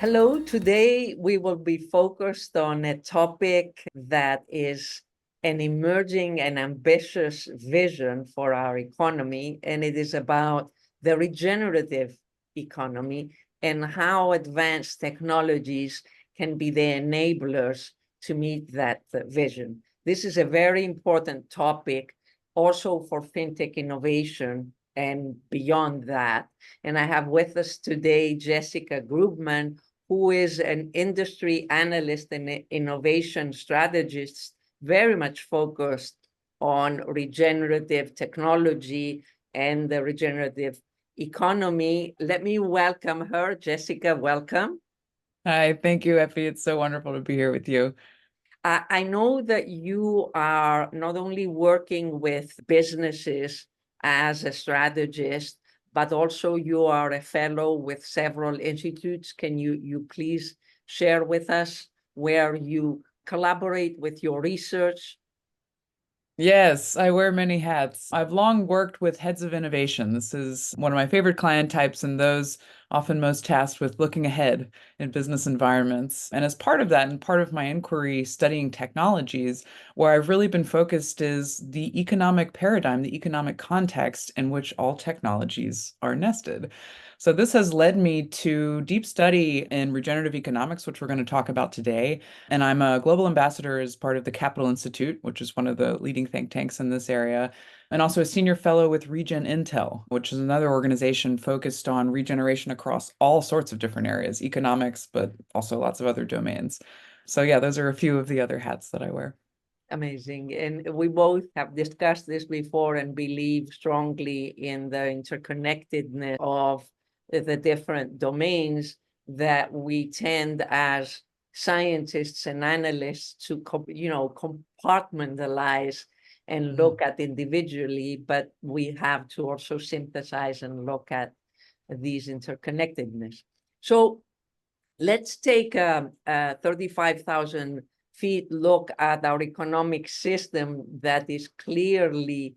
Hello, today we will be focused on a topic that is an emerging and ambitious vision for our economy, and it is about the regenerative economy and how advanced technologies can be the enablers to meet that vision. This is a very important topic also for fintech innovation and beyond that. And I have with us today Jessica Groopman, who is an industry analyst and innovation strategist, very much focused on regenerative technology and the regenerative economy. Let me welcome her. Jessica, welcome. Hi, thank you, Efi. It's so wonderful to be here with you. I know that you are not only working with businesses as a strategist, but also you are a fellow with several institutes. Can you please share with us where you collaborate with your research? Yes, I wear many hats. I've long worked with heads of innovation. This is one of my favorite client types, and those often most tasked with looking ahead in business environments. And as part of that, and part of my inquiry studying technologies, where I've really been focused is the economic paradigm, the economic context in which all technologies are nested. So this has led me to deep study in regenerative economics, which we're going to talk about today. And I'm a global ambassador as part of the Capital Institute, which is one of the leading think tanks in this area, and also a senior fellow with Regen Intel, which is another organization focused on regeneration across all sorts of different areas, economics, but also lots of other domains. So yeah, those are a few of the other hats that I wear. Amazing. And we both have discussed this before and believe strongly in the interconnectedness of the different domains that we tend as scientists and analysts to, compartmentalize and look at individually, but we have to also synthesize and look at these interconnectedness. So let's take a 35,000 feet look at our economic system that is clearly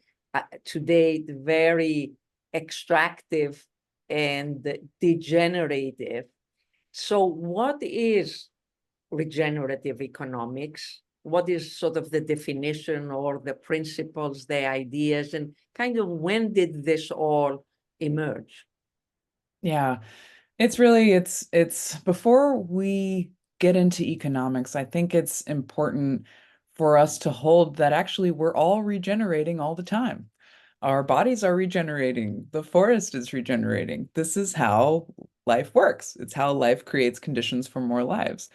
today very extractive and degenerative. So what is regenerative economics? What is sort of the definition or the principles, the ideas, and kind of when did this all emerge? Yeah, it's before we get into economics, I think it's important for us to hold that actually we're all regenerating all the time. Our bodies are regenerating, the forest is regenerating. This is how life works. It's how life creates conditions for more life.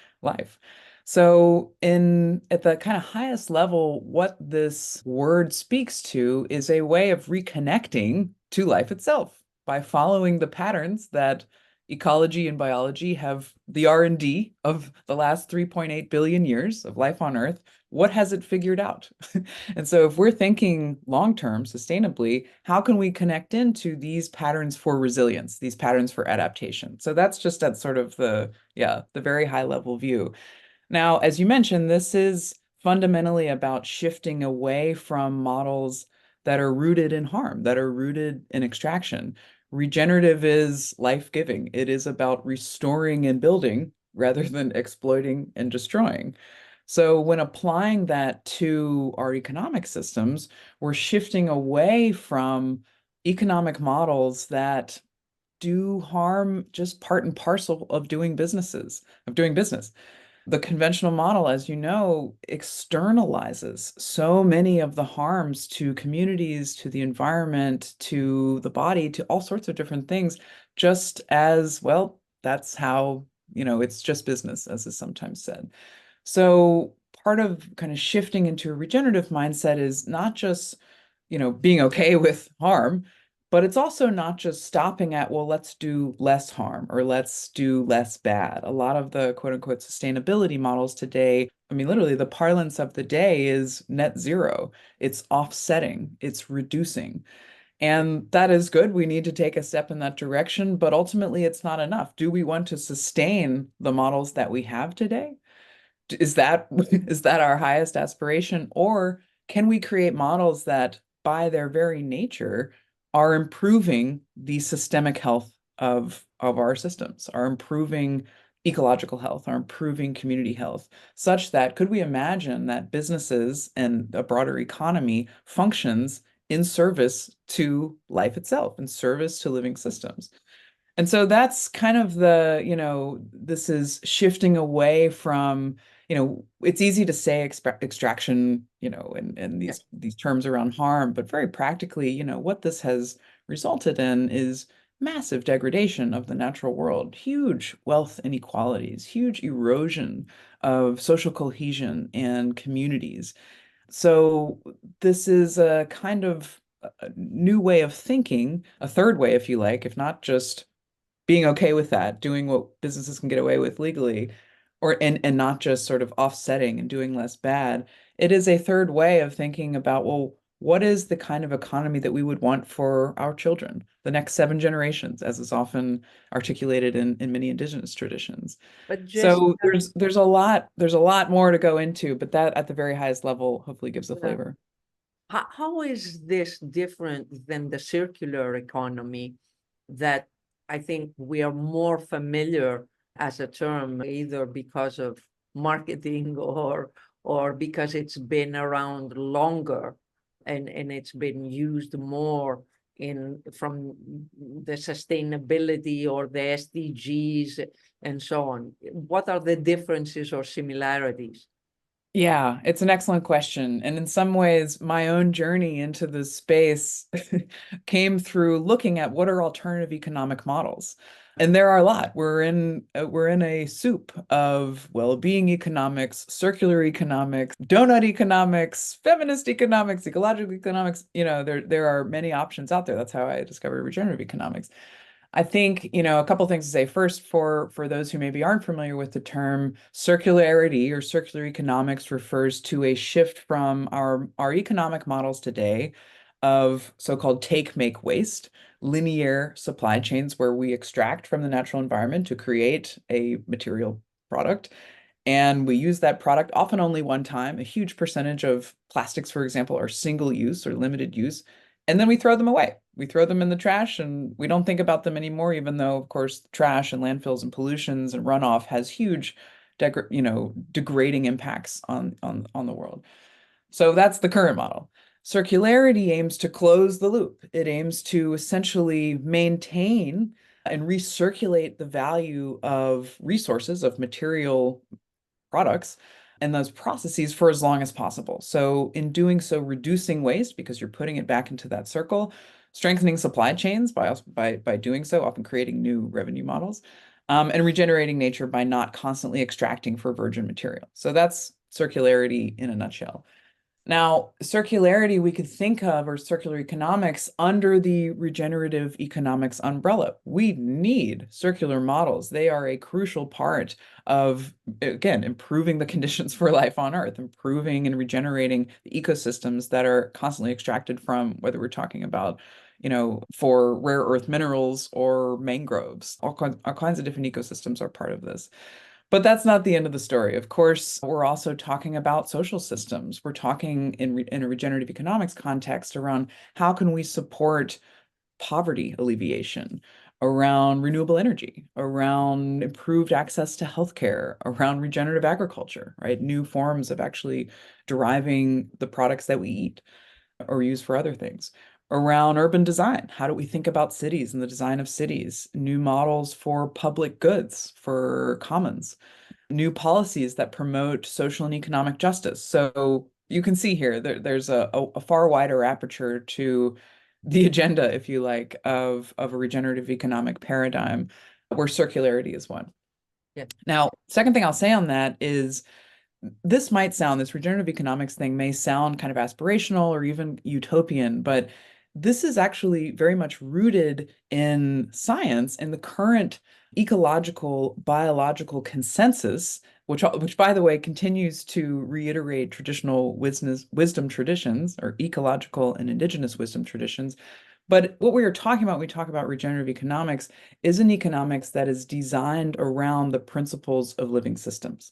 So in at the kind of highest level, what this word speaks to is a way of reconnecting to life itself by following the patterns that ecology and biology have the R&D of the last 3.8 billion years of life on Earth. What has it figured out? And so if we're thinking long-term, sustainably, how can we connect into these patterns for resilience, these patterns for adaptation? So that's just at sort of the very high level view. Now, as you mentioned, this is fundamentally about shifting away from models that are rooted in harm, that are rooted in extraction. Regenerative is life-giving. It is about restoring and building rather than exploiting and destroying. So when applying that to our economic systems, we're shifting away from economic models that do harm just part and parcel of doing business. The conventional model, as you know, externalizes so many of the harms to communities, to the environment, to the body, to all sorts of different things, just as, well, that's how, it's just business, as is sometimes said. So part of kind of shifting into a regenerative mindset is not just, being okay with harm, but it's also not just stopping at, well, let's do less harm or let's do less bad. A lot of the quote unquote sustainability models today, I mean, literally the parlance of the day is net zero. It's offsetting, it's reducing. And that is good. We need to take a step in that direction, but ultimately it's not enough. Do we want to sustain the models that we have today? Is that is that our highest aspiration, or can we create models that by their very nature are improving the systemic health of our systems, are improving ecological health, our improving community health, such that could we imagine that businesses and a broader economy functions in service to life itself, in service to living systems? And so that's kind of this is shifting away from, it's easy to say extraction, and Yeah. these terms around harm, but very practically, what this has resulted in is massive degradation of the natural world, huge wealth inequalities, huge erosion of social cohesion and communities. So this is a kind of a new way of thinking, a third way, if you like, if not just being okay with that, doing what businesses can get away with legally, or and not just sort of offsetting and doing less bad. It is a third way of thinking about, well, what is the kind of economy that we would want for our children, the next 7 generations, as is often articulated in many indigenous traditions. But just So there's a lot more to go into, but that at the very highest level hopefully gives a flavor. how is this different than the circular economy that I think we are more familiar as a term, either because of marketing or because it's been around longer and it's been used more in from the sustainability or the SDGs and so on. What are the differences or similarities? Yeah, it's an excellent question. And in some ways, my own journey into this space came through looking at what are alternative economic models. And there are a lot. We're in a soup of well-being economics, circular economics, donut economics, feminist economics, ecological economics. There are many options out there. That's how I discovered regenerative economics. I think, a couple things to say. First, for those who maybe aren't familiar with the term, circularity or circular economics refers to a shift from our economic models today of so-called take, make, waste, linear supply chains where we extract from the natural environment to create a material product. And we use that product often only one time. A huge percentage of plastics, for example, are single use or limited use. And then we throw them away. We throw them in the trash and we don't think about them anymore, even though, of course, trash and landfills and pollutions and runoff has huge, degrading impacts on the world. So that's the current model. Circularity aims to close the loop. It aims to essentially maintain and recirculate the value of resources, of material products and those processes for as long as possible. So in doing so, reducing waste because you're putting it back into that circle, strengthening supply chains by doing so, often creating new revenue models, and regenerating nature by not constantly extracting for virgin material. So that's circularity in a nutshell. Now, circularity we could think of, or circular economics, under the regenerative economics umbrella. We need circular models. They are a crucial part of, again, improving the conditions for life on Earth, improving and regenerating the ecosystems that are constantly extracted from, whether we're talking about, for rare earth minerals or mangroves. All kinds of different ecosystems are part of this. But that's not the end of the story. Of course, we're also talking about social systems. We're talking in a regenerative economics context around how can we support poverty alleviation, around renewable energy, around improved access to healthcare, around regenerative agriculture, right? New forms of actually deriving the products that we eat or use for other things. Around urban design, how do we think about cities and the design of cities? New models for public goods, for commons, new policies that promote social and economic justice. So you can see here there's a far wider aperture to the agenda, if you like, of a regenerative economic paradigm where circularity is one. Yeah. Now, second thing I'll say on that is this regenerative economics thing may sound kind of aspirational or even utopian, but this is actually very much rooted in science and the current ecological biological consensus, which by the way continues to reiterate traditional wisdom traditions or ecological and indigenous wisdom traditions. But what we are talking about when we talk about regenerative economics is an economics that is designed around the principles of living systems.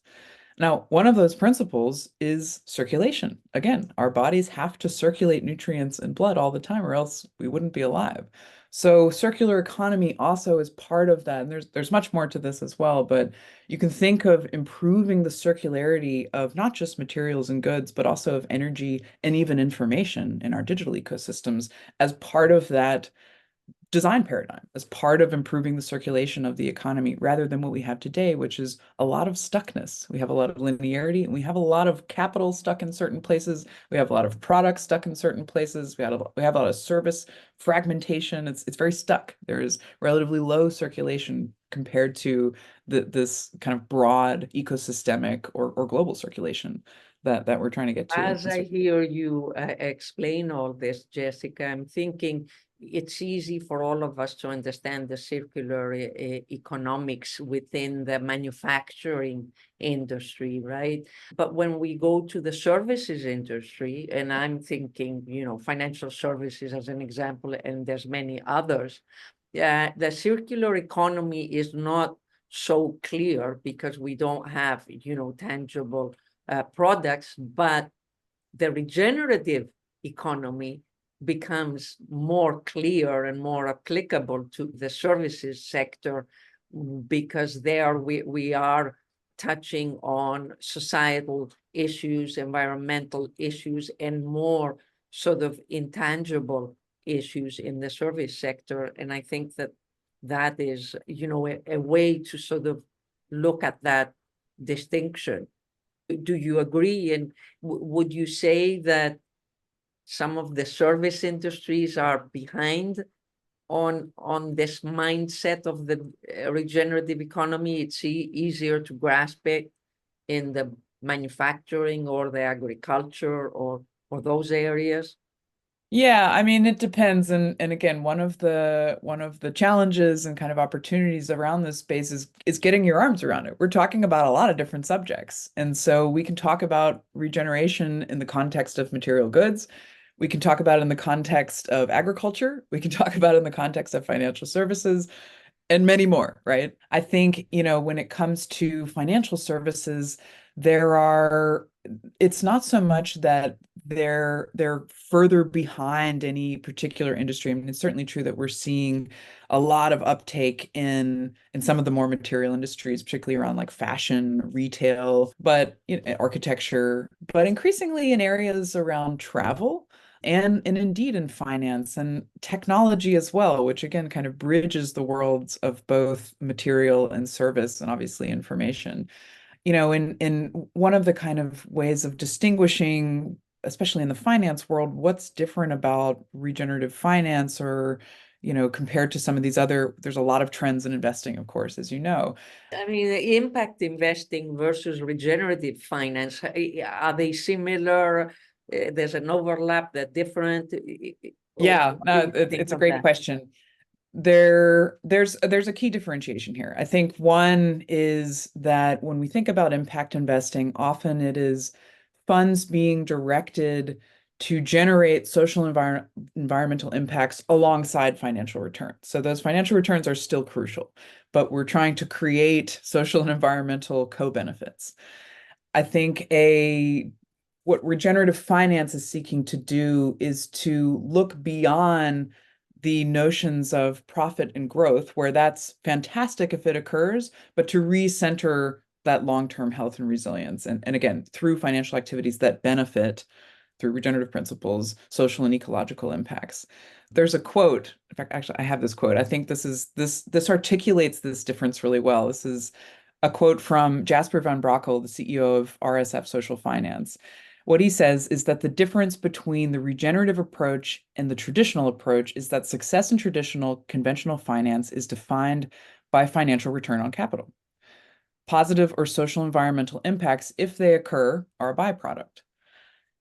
Now, one of those principles is circulation. Again, our bodies have to circulate nutrients and blood all the time, or else we wouldn't be alive. So circular economy also is part of that. And there's much more to this as well, but you can think of improving the circularity of not just materials and goods, but also of energy and even information in our digital ecosystems as part of that design paradigm as part of improving the circulation of the economy rather than what we have today, which is a lot of stuckness. We have a lot of linearity and we have a lot of capital stuck in certain places. We have a lot of products stuck in certain places. We have a lot of service fragmentation. It's very stuck. There is relatively low circulation compared to this kind of broad ecosystemic or global circulation that we're trying to get to. As I hear you explain all this, Jessica, I'm thinking it's easy for all of us to understand the circular economics within the manufacturing industry, right? But when we go to the services industry, and I'm thinking, financial services as an example, and there's many others, the circular economy is not so clear because we don't have, tangible products, but the regenerative economy becomes more clear and more applicable to the services sector because there we are touching on societal issues, environmental issues, and more sort of intangible issues in the service sector. And I think that is, a way to sort of look at that distinction. Do you agree? And would you say that some of the service industries are behind on this mindset of the regenerative economy? It's easier to grasp it in the manufacturing or the agriculture or those areas? Yeah, I mean it depends and again one of the challenges and kind of opportunities around this space is getting your arms around it. We're talking about a lot of different subjects. And so we can talk about regeneration in the context of material goods. We can talk about it in the context of agriculture. We can talk about it in the context of financial services and many more, right? I think, when it comes to financial services, there are, it's not so much that they're further behind any particular industry. I mean, it's certainly true that we're seeing a lot of uptake in some of the more material industries, particularly around like fashion, retail, but architecture, but increasingly in areas around travel and indeed in finance and technology as well, which again kind of bridges the worlds of both material and service and obviously information. In one of the kind of ways of distinguishing, especially in the finance world, what's different about regenerative finance or compared to some of these other, there's a lot of trends in investing, of course, as you know. I mean, the impact investing versus regenerative finance, are they similar? There's an overlap, they're different? Yeah, What do no, you think it's a of great that? question. There's a key differentiation here. I think one is that when we think about impact investing, often it is funds being directed to generate social environmental impacts alongside financial returns. So those financial returns are still crucial, but we're trying to create social and environmental co-benefits. I think a what regenerative finance is seeking to do is to look beyond the notions of profit and growth, where that's fantastic if it occurs, but to recenter that long-term health and resilience. And again, through financial activities that benefit through regenerative principles, social and ecological impacts. There's a quote. In fact, actually, I have this quote. I think this articulates this difference really well. This is a quote from Jasper van Brakel, the CEO of RSF Social Finance. What he says is that the difference between the regenerative approach and the traditional approach is that success in traditional conventional finance is defined by financial return on capital. Positive or social environmental impacts, if they occur, are a byproduct.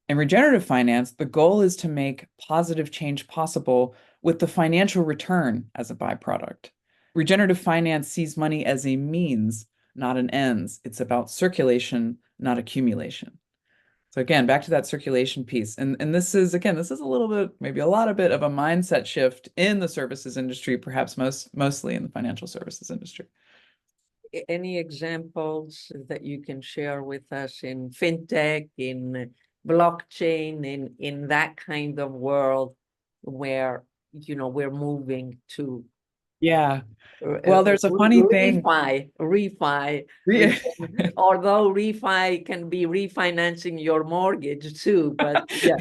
In regenerative finance, the goal is to make positive change possible with the financial return as a byproduct. Regenerative finance sees money as a means, not an ends. It's about circulation, not accumulation. So again, back to that circulation piece. And this is a little bit, maybe a lot of bit of a mindset shift in the services industry, perhaps mostly in the financial services industry. any examples that you can share with us in fintech, in blockchain, in that kind of world where, we're moving to Yeah. Well, there's a funny thing. refi, Re- although refi can be refinancing your mortgage too, but yeah,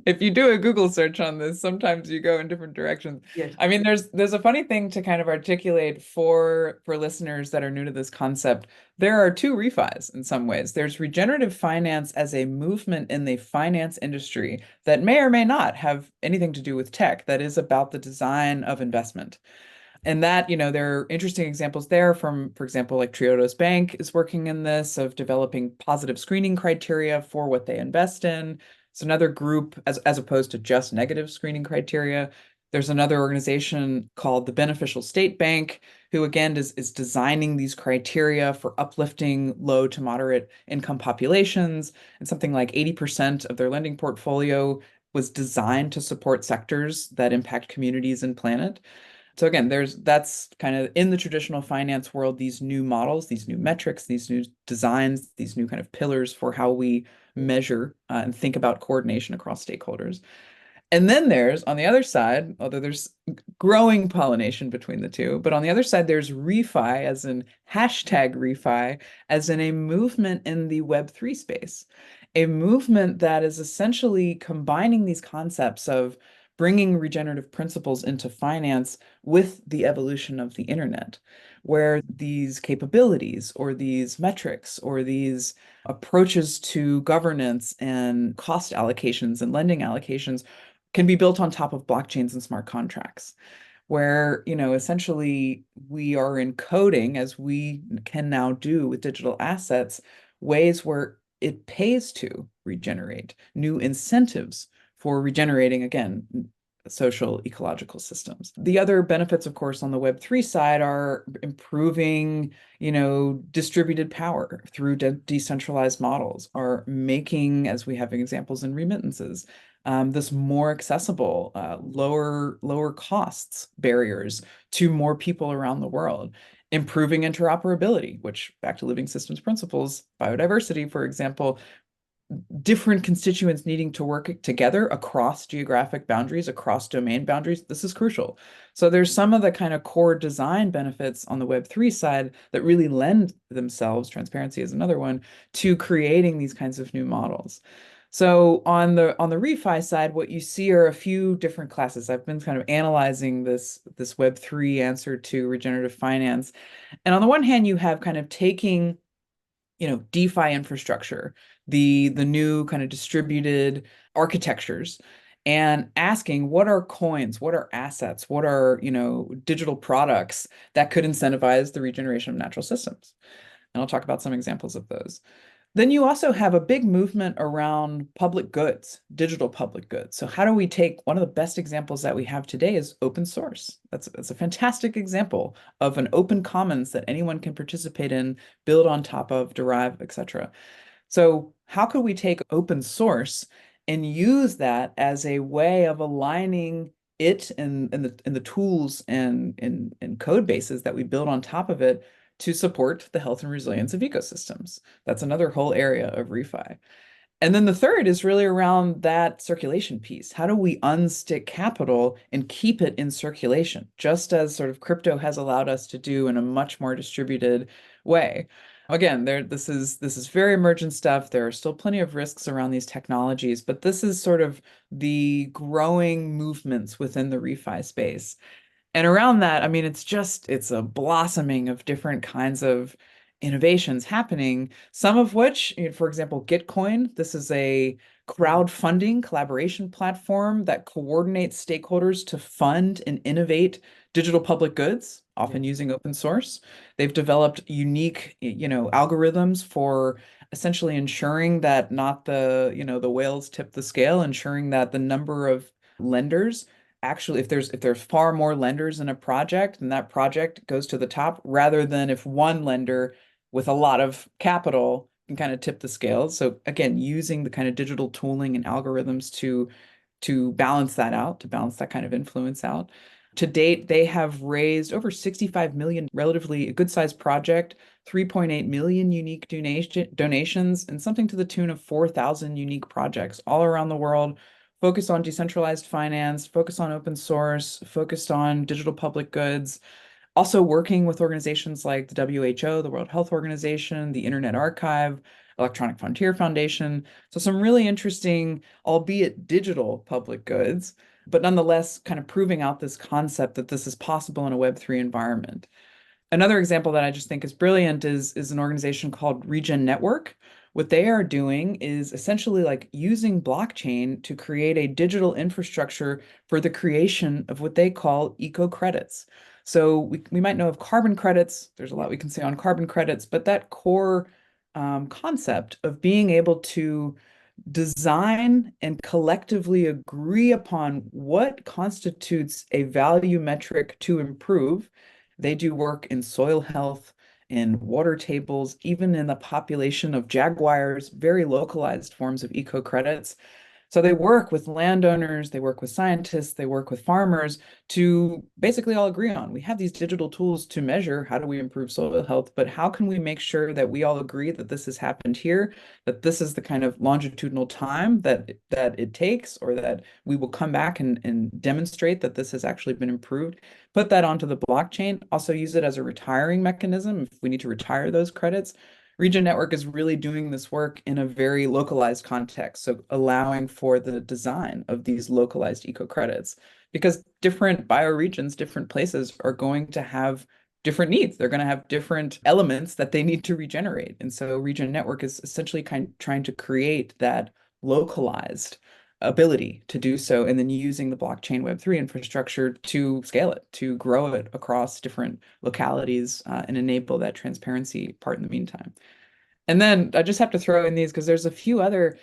If you do a Google search on this, sometimes you go in different directions. yes. I mean, there's a funny thing to kind of articulate for listeners that are new to this concept. There are two refis in some ways. There's regenerative finance as a movement in the finance industry that may or may not have anything to do with tech, that is about the design of investment. And that, there are interesting examples there from, for example, like Triodos Bank is working in this of developing positive screening criteria for what they invest in. It's another group as opposed to just negative screening criteria. There's another organization called the Beneficial State Bank, who again is designing these criteria for uplifting low to moderate income populations. And something like 80% of their lending portfolio was designed to support sectors that impact communities and planet. So again, that's kind of in the traditional finance world, these new models, these new metrics, these new designs, these new kind of pillars for how we measure and think about coordination across stakeholders. And then there's on the other side, although there's growing pollination between the two, but on the other side, there's refi, as in hashtag refi, as in a movement in the Web3 space, a movement that is essentially combining these concepts of bringing regenerative principles into finance with the evolution of the internet, where these capabilities or these metrics or these approaches to governance and cost allocations and lending allocations can be built on top of blockchains and smart contracts, where, essentially we are encoding, as we can now do with digital assets, ways where it pays to regenerate, new incentives for regenerating, again, social ecological systems. The other benefits, of course, on the Web3 side are improving, distributed power through decentralized models, are making, as we have examples in remittances, this more accessible, lower costs barriers to more people around the world, improving interoperability, which back to living systems principles, biodiversity, for example, different constituents needing to work together across geographic boundaries, across domain boundaries. This is crucial. So there's some of the kind of core design benefits on the Web3 side that really lend themselves, transparency is another one, to creating these kinds of new models. So on the refi side, what you see are a few different classes. I've been kind of analyzing this Web3 answer to regenerative finance. And on the one hand, you have kind of taking DeFi infrastructure, the new kind of distributed architectures, and asking what are coins, what are assets, what are, digital products that could incentivize the regeneration of natural systems. And I'll talk about some examples of those. Then you also have a big movement around public goods, digital public goods. So how do we take one of the best examples that we have today is open source. That's a fantastic example of an open commons that anyone can participate in, build on top of, derive, etc. So how could we take open source and use that as a way of aligning it and the tools and code bases that we build on top of it to support the health and resilience of ecosystems? That's another whole area of refi. And then the third is really around that circulation piece. How do we unstick capital and keep it in circulation, just as sort of crypto has allowed us to do in a much more distributed way? Again, this is very emergent stuff. There are still plenty of risks around these technologies, but this is sort of the growing movements within the refi space. And around that, I mean, it's a blossoming of different kinds of innovations happening, some of which, for example, Gitcoin, this is a crowdfunding collaboration platform that coordinates stakeholders to fund and innovate digital public goods, often using open source. They've developed unique, algorithms for essentially ensuring that not the whales tip the scale, ensuring that the number of lenders actually, if there's far more lenders in a project, then that project goes to the top, rather than if one lender with a lot of capital can kind of tip the scales. So again, using the kind of digital tooling and algorithms to balance that out, to balance that kind of influence out. To date, they have raised over 65 million, relatively good-sized project, 3.8 million unique donations, and something to the tune of 4,000 unique projects all around the world, focused on decentralized finance, focused on open source, focused on digital public goods, also working with organizations like the WHO, the World Health Organization, the Internet Archive, Electronic Frontier Foundation. So some really interesting, albeit digital public goods, but nonetheless kind of proving out this concept that this is possible in a Web3 environment. Another example that I just think is brilliant is an organization called Regen Network. What they are doing is essentially like using blockchain to create a digital infrastructure for the creation of what they call eco credits. So we might know of carbon credits. There's a lot we can say on carbon credits, but that core concept of being able to design and collectively agree upon what constitutes a value metric to improve. They do work in soil health, in water tables, even in the population of jaguars, very localized forms of eco credits. So they work with landowners, they work with scientists, they work with farmers to basically all agree on. We have these digital tools to measure how do we improve soil health, but how can we make sure that we all agree that this has happened here, that this is the kind of longitudinal time that it takes, or that we will come back and demonstrate that this has actually been improved, put that onto the blockchain, also use it as a retiring mechanism if we need to retire those credits. Regen Network is really doing this work in a very localized context, so allowing for the design of these localized eco credits because different bioregions, different places are going to have different needs. They're going to have different elements that they need to regenerate. And so Regen Network is essentially trying to create that localized ability to do so, and then using the blockchain Web3 infrastructure to scale it, to grow it across different localities, and enable that transparency part in the meantime. And then I just have to throw in these because there's a few other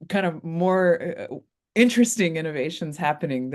kind of more interesting innovations happening.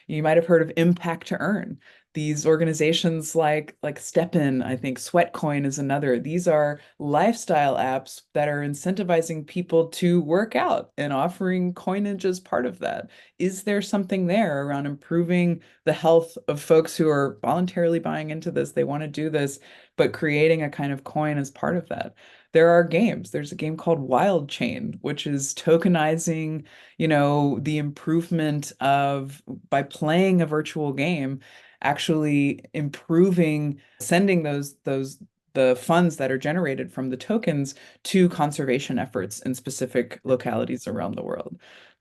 You might have heard of impact to earn. These organizations like StepIn, I think Sweatcoin is another. These are lifestyle apps that are incentivizing people to work out and offering coinage as part of that. Is there something there around improving the health of folks who are voluntarily buying into this? They want to do this, but creating a kind of coin as part of that. There are games. There's a game called Wild Chain, which is tokenizing, the improvement of by playing a virtual game, actually improving, sending the funds that are generated from the tokens to conservation efforts in specific localities around the world.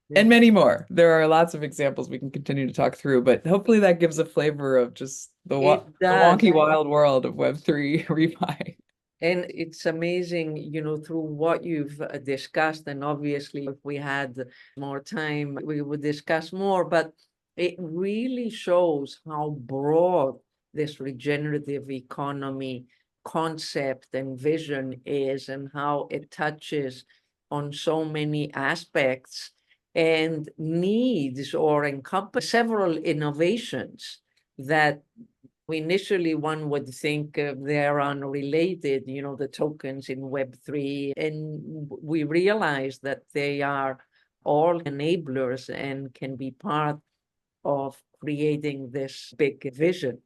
Yeah. And many more. There are lots of examples we can continue to talk through, but hopefully that gives a flavor of just It the does. wonky wild world of Web3 refi. And it's amazing, through what you've discussed, and obviously if we had more time, we would discuss more, but it really shows how broad this regenerative economy concept and vision is, and how it touches on so many aspects and needs or encompass several innovations that initially one would think they're unrelated, the tokens in Web3, and we realize that they are all enablers and can be part of creating this big vision.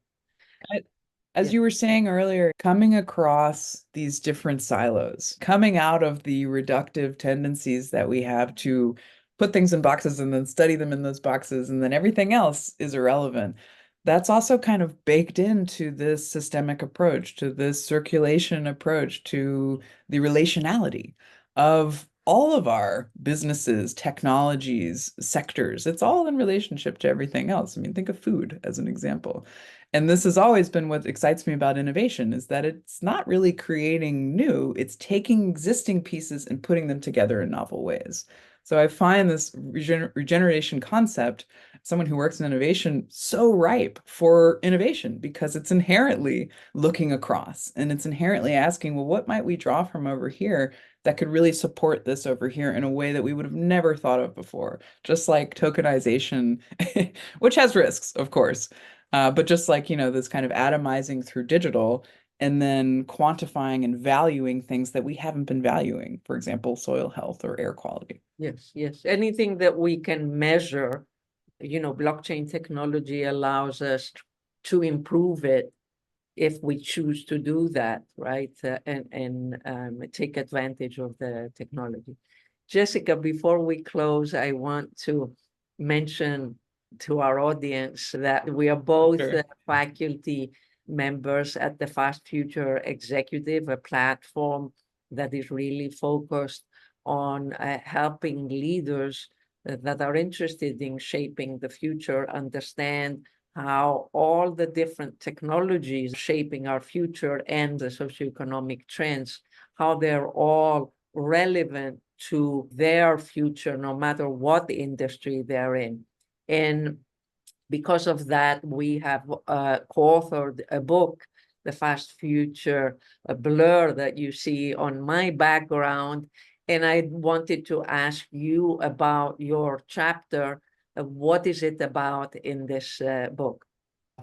As Yeah. you were saying earlier, coming across these different silos, coming out of the reductive tendencies that we have to put things in boxes and then study them in those boxes, and then everything else is irrelevant. That's also kind of baked into this systemic approach, to this circulation approach, to the relationality of all of our businesses, technologies, sectors. It's all in relationship to everything else. I mean, think of food as an example. And this has always been what excites me about innovation, is that it's not really creating new, it's taking existing pieces and putting them together in novel ways. So I find this regeneration concept, someone who works in innovation, so ripe for innovation because it's inherently looking across and it's inherently asking, well, what might we draw from over here that could really support this over here in a way that we would have never thought of before? Just like tokenization, which has risks, of course. But just like, this kind of atomizing through digital and then quantifying and valuing things that we haven't been valuing, for example, soil health or air quality. Yes, yes. Anything that we can measure blockchain technology allows us to improve it if we choose to do that, right? And take advantage of the technology. Jessica, before we close, I want to mention to our audience that we are both Sure. faculty members at the Fast Future Executive, a platform that is really focused on helping leaders that are interested in shaping the future understand how all the different technologies shaping our future and the socioeconomic trends, how they're all relevant to their future, no matter what industry they're in. And because of that, we have co-authored a book, The Fast Future, a blur that you see on my background. And I wanted to ask you about your chapter. What is it about in this book?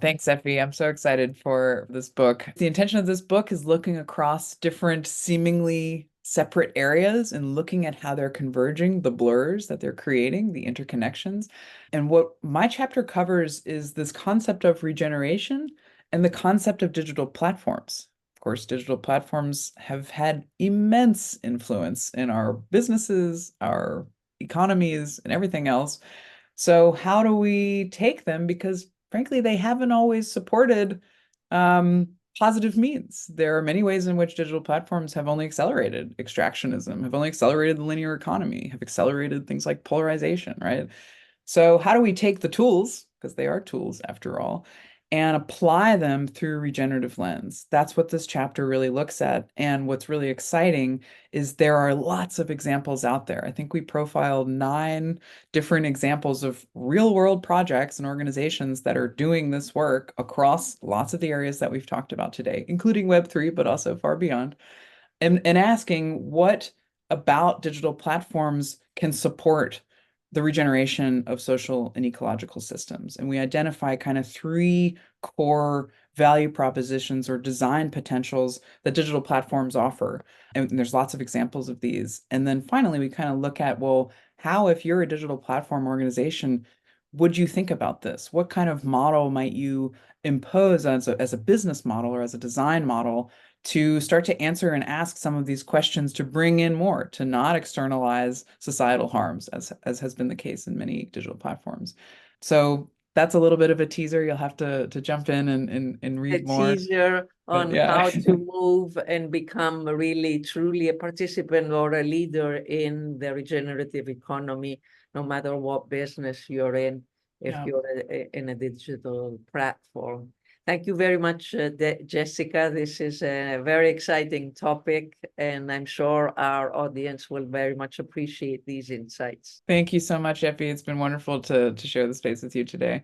Thanks, Efi. I'm so excited for this book. The intention of this book is looking across different seemingly separate areas and looking at how they're converging, the blurs that they're creating, the interconnections. And what my chapter covers is this concept of regeneration and the concept of digital platforms. Of course, digital platforms have had immense influence in our businesses, our economies, and everything else. So how do we take them? Because frankly, they haven't always supported positive means. There are many ways in which digital platforms have only accelerated extractionism, have only accelerated the linear economy, have accelerated things like polarization, right? So how do we take the tools, because they are tools after all, and apply them through a regenerative lens? That's what this chapter really looks at. And what's really exciting is there are lots of examples out there. I think we profiled 9 different examples of real world projects and organizations that are doing this work across lots of the areas that we've talked about today, including Web3, but also far beyond, and asking what about digital platforms can support the regeneration of social and ecological systems. And we identify kind of 3 core value propositions or design potentials that digital platforms offer. And there's lots of examples of these. And then finally, we kind of look at, well, how, if you're a digital platform organization, would you think about this? What kind of model might you impose as a business model or as a design model to start to answer and ask some of these questions, to bring in more, to not externalize societal harms, as has been the case in many digital platforms. So that's a little bit of a teaser. You'll have to jump in and A read more. teaser But on yeah. how to move and become really, truly a participant or a leader in the regenerative economy, no matter what business you're in, if Yeah. you're in a digital platform. Thank you very much, Jessica. This is a very exciting topic, and I'm sure our audience will very much appreciate these insights. Thank you so much, Efi. It's been wonderful to share the space with you today.